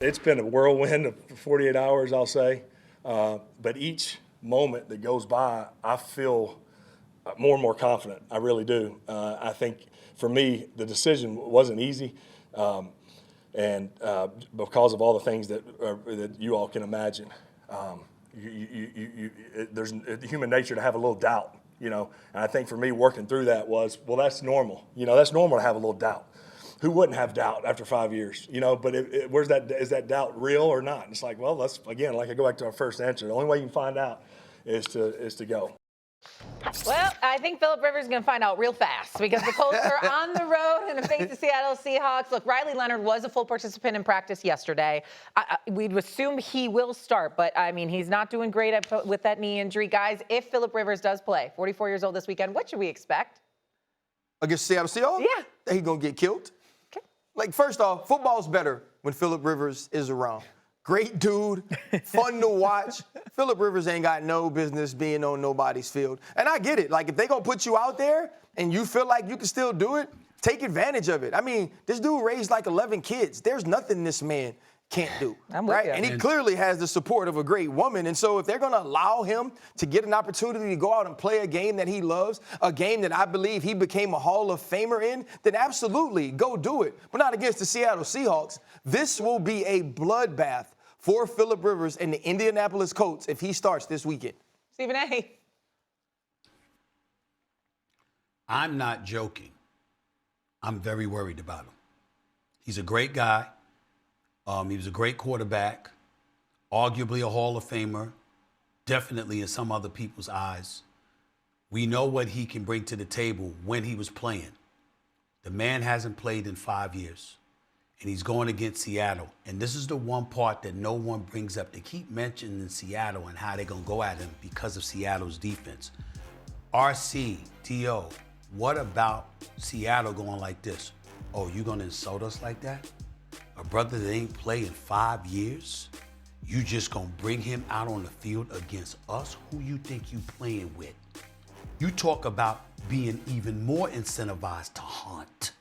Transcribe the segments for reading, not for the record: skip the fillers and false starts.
It's been a whirlwind of 48 hours, I'll say. But each moment that goes by, I feel more and more confident. I really do. I think for me, the decision wasn't easy. And because of all the things that you all can imagine, there's human nature to have a little doubt, And I think for me, working through that was, well, that's normal. That's normal to have a little doubt. Who wouldn't have doubt after 5 years? But is that doubt real or not? And it's like, well, let's again, like I go back to our first answer. The only way you can find out is to go. Well, I think Philip Rivers is going to find out real fast because the Colts are on the road and face the Seattle Seahawks. Look, Riley Leonard was a full participant in practice yesterday. We'd assume he will start, but, he's not doing great with that knee injury. Guys, if Philip Rivers does play, 44 years old this weekend, what should we expect? Against Seattle Seahawks? Yeah. That he's going to get killed. Okay. First off, football's better when Philip Rivers is around. Great dude, fun to watch. Philip Rivers ain't got no business being on nobody's field. And I get it. If they're going to put you out there and you feel like you can still do it, take advantage of it. This dude raised 11 kids. There's nothing this man can't do. I'm with you. And he clearly has the support of a great woman. And so if they're going to allow him to get an opportunity to go out and play a game that he loves, a game that I believe he became a Hall of Famer in, then absolutely go do it. But not against the Seattle Seahawks. This will be a bloodbath for Philip Rivers and the Indianapolis Colts if he starts this weekend. Stephen A. I'm not joking. I'm very worried about him. He's a great guy. He was a great quarterback, arguably a Hall of Famer, definitely in some other people's eyes. We know what he can bring to the table when he was playing. The man hasn't played in 5 years, and he's going against Seattle. And this is the one part that no one brings up. They keep mentioning Seattle and how they're going to go at him because of Seattle's defense. RC, T.O., what about Seattle going like this? Oh, you going to insult us like that? A brother that ain't played in 5 years, you just gonna bring him out on the field against us? Who you think you playing with? You talk about being even more incentivized to hunt.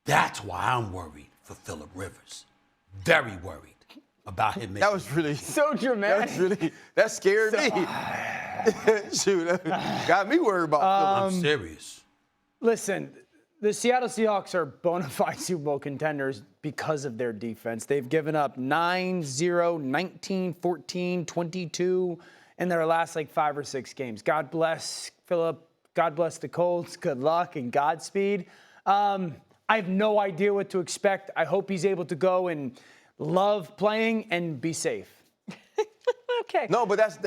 That's why I'm worried for Philip Rivers. Very worried about him making. That was really so dramatic. That scared me. Shoot, that got me worried about Philip. I'm serious. Listen, the Seattle Seahawks are bona fide Super Bowl contenders because of their defense. They've given up 9-0, 19, 14, 22 in their last 5 or 6 games. God bless Philip. God bless the Colts. Good luck and Godspeed. I have no idea what to expect. I hope he's able to go and love playing and be safe. Okay. No, but that's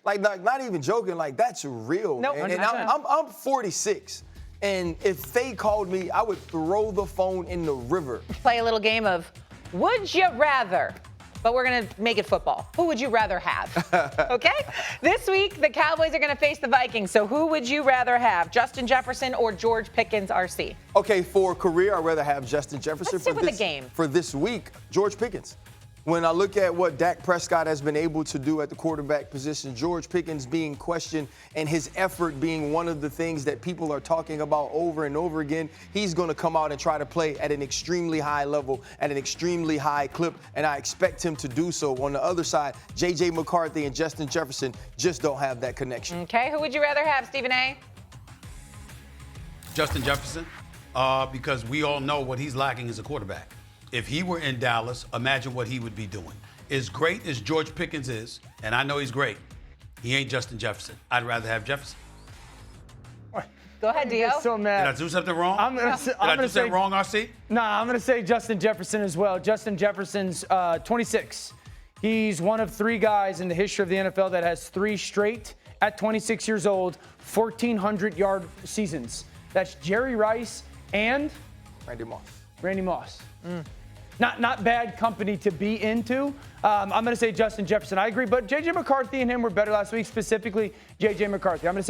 not even joking. That's real. No, and I'm 46. And if they called me, I would throw the phone in the river. Play a little game of Would You Rather? But we're going to make it football. Who would you rather have? Okay? This week, the Cowboys are going to face the Vikings. So who would you rather have, Justin Jefferson or George Pickens, RC? Okay, for career, I'd rather have Justin Jefferson. Let's stick with the game. For this week, George Pickens. When I look at what Dak Prescott has been able to do at the quarterback position, George Pickens being questioned and his effort being one of the things that people are talking about over and over again, he's going to come out and try to play at an extremely high level, at an extremely high clip, and I expect him to do so. On the other side, J.J. McCarthy and Justin Jefferson just don't have that connection. Okay, who would you rather have, Stephen A? Justin Jefferson, because we all know what he's lacking as a quarterback. If he were in Dallas, imagine what he would be doing. As great as George Pickens is, and I know he's great, he ain't Justin Jefferson. I'd rather have Jefferson. Go ahead, Dio. So mad. Did I do something wrong? Did I do something wrong, RC? No, I'm going to say Justin Jefferson as well. Justin Jefferson's 26. He's one of 3 guys in the history of the NFL that has 3 straight at 26 years old, 1,400-yard seasons. That's Jerry Rice and Randy Moss. Not bad company to be into. I'm going to say Justin Jefferson. I agree, but J.J. McCarthy and him were better last week, specifically J.J. McCarthy. I'm going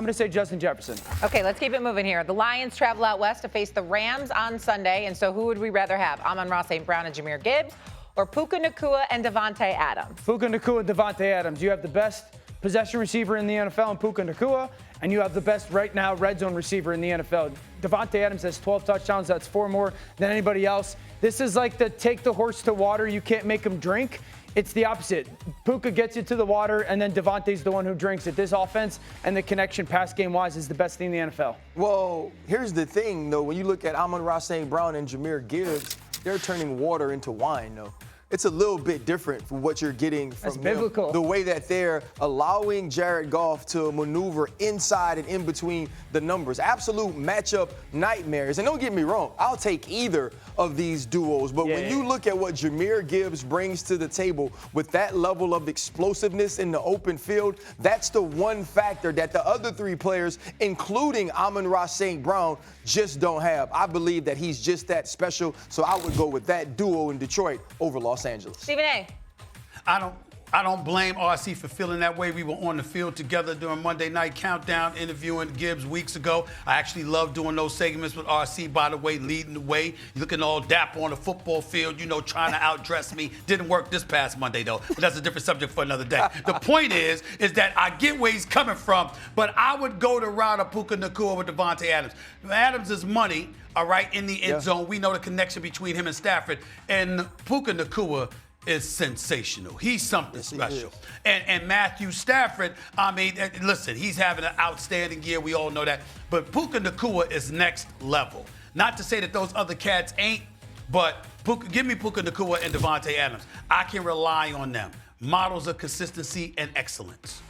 to say Justin Jefferson. Okay, let's keep it moving here. The Lions travel out west to face the Rams on Sunday, and so who would we rather have? Amon-Ra St. Brown and Jahmyr Gibbs, or Puka Nacua and Devontae Adams? Puka Nacua and Devontae Adams. You have the best possession receiver in the NFL in Puka Nacua, and you have the best right now red zone receiver in the NFL. Davante Adams has 12 touchdowns. That's 4 more than anybody else. This is like the take the horse to water. You can't make him drink. It's the opposite. Puka gets you to the water, and then Davante's the one who drinks it. This offense and the connection pass game-wise is the best thing in the NFL. Well, here's the thing, though. When you look at Amon-Ra St. Brown and Jahmyr Gibbs, they're turning water into wine, though. It's a little bit different from what you're getting from That's biblical. The way that they're allowing Jared Goff to maneuver inside and in between the numbers. Absolute matchup nightmares. And don't get me wrong, I'll take either of these duos. But when you look at what Jahmyr Gibbs brings to the table with that level of explosiveness in the open field, that's the one factor that the other 3 players, including Amon-Ra St. Brown, just don't have. I believe that he's just that special. So I would go with that duo in Detroit over Los Angeles. Stephen A. I don't blame RC for feeling that way. We were on the field together during Monday Night Countdown, interviewing Gibbs weeks ago. I actually love doing those segments with RC, by the way, leading the way. You're looking all dapper on the football field, trying to outdress me. Didn't work this past Monday, though, but that's a different subject for another day. The point is that I get where he's coming from, but I would go the route of Puka Nacua with Davante Adams. Adams is money, all right, in the end zone. We know the connection between him and Stafford. And Puka Nacua is sensational. He's something special. And Matthew Stafford, listen, he's having an outstanding year. We all know that. But Puka Nacua is next level. Not to say that those other cats ain't, but give me Puka Nacua and Davante Adams. I can rely on them. Models of consistency and excellence.